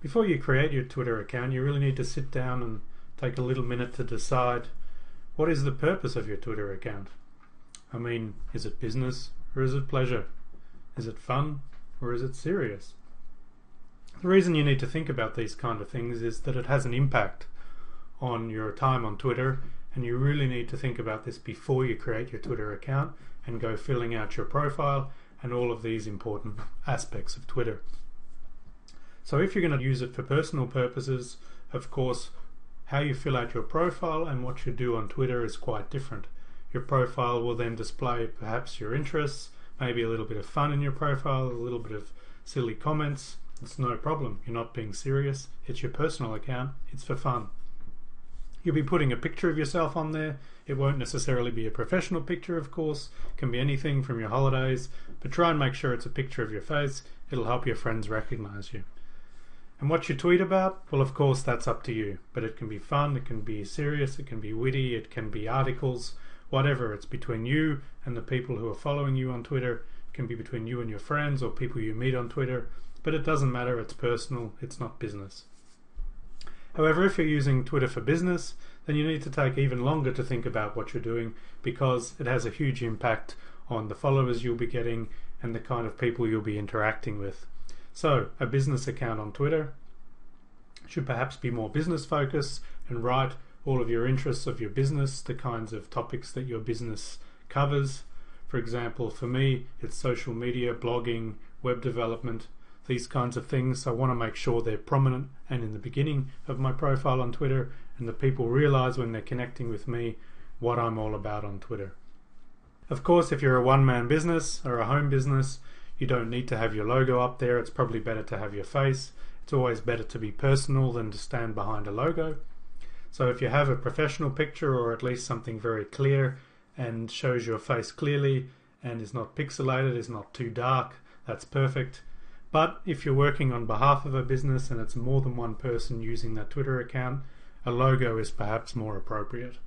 Before you create your Twitter account, you really need to sit down and take a little minute to decide what is the purpose of your Twitter account. I mean, is it business or is it pleasure? Is it fun or is it serious? The reason you need to think about these kind of things is that it has an impact on your time on Twitter, and you really need to think about this before you create your Twitter account and go filling out your profile and all of these important aspects of Twitter. So if you're going to use it for personal purposes, of course, how you fill out your profile and what you do on Twitter is quite different. Your profile will then display perhaps your interests, maybe a little bit of fun in your profile, a little bit of silly comments. It's no problem. You're not being serious. It's your personal account. It's for fun. You'll be putting a picture of yourself on there. It won't necessarily be a professional picture, of course. It can be anything from your holidays, but try and make sure it's a picture of your face. It'll help your friends recognize you. And what you tweet about, well, of course, that's up to you. But it can be fun, it can be serious, it can be witty, it can be articles, whatever. It's between you and the people who are following you on Twitter. It can be between you and your friends or people you meet on Twitter. But it doesn't matter, it's personal, it's not business. However, if you're using Twitter for business, then you need to take even longer to think about what you're doing, because it has a huge impact on the followers you'll be getting and the kind of people you'll be interacting with. So, a business account on Twitter should perhaps be more business focused and write all of your interests of your business, the kinds of topics that your business covers. For example, for me, it's social media, blogging, web development, these kinds of things. I want to make sure they're prominent and in the beginning of my profile on Twitter, and that people realize when they're connecting with me what I'm all about on Twitter. Of course, if you're a one-man business or a home business, you don't need to have your logo up there. It's probably better to have your face. It's always better to be personal than to stand behind a logo. So if you have a professional picture, or at least something very clear and shows your face clearly and is not pixelated, is not too dark, that's perfect. But if you're working on behalf of a business and it's more than one person using that Twitter account, a logo is perhaps more appropriate.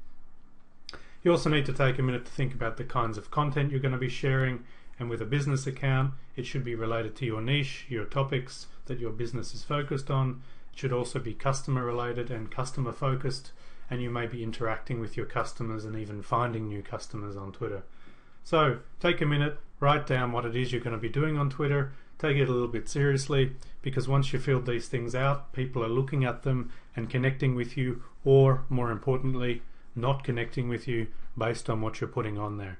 You also need to take a minute to think about the kinds of content you're going to be sharing, and with a business account, it should be related to your niche, your topics that your business is focused on. It should also be customer related and customer focused, and you may be interacting with your customers and even finding new customers on Twitter. So take a minute, write down what it is you're going to be doing on Twitter. Take it a little bit seriously, because once you filled these things out, people are looking at them and connecting with you, or more importantly, not connecting with you based on what you're putting on there.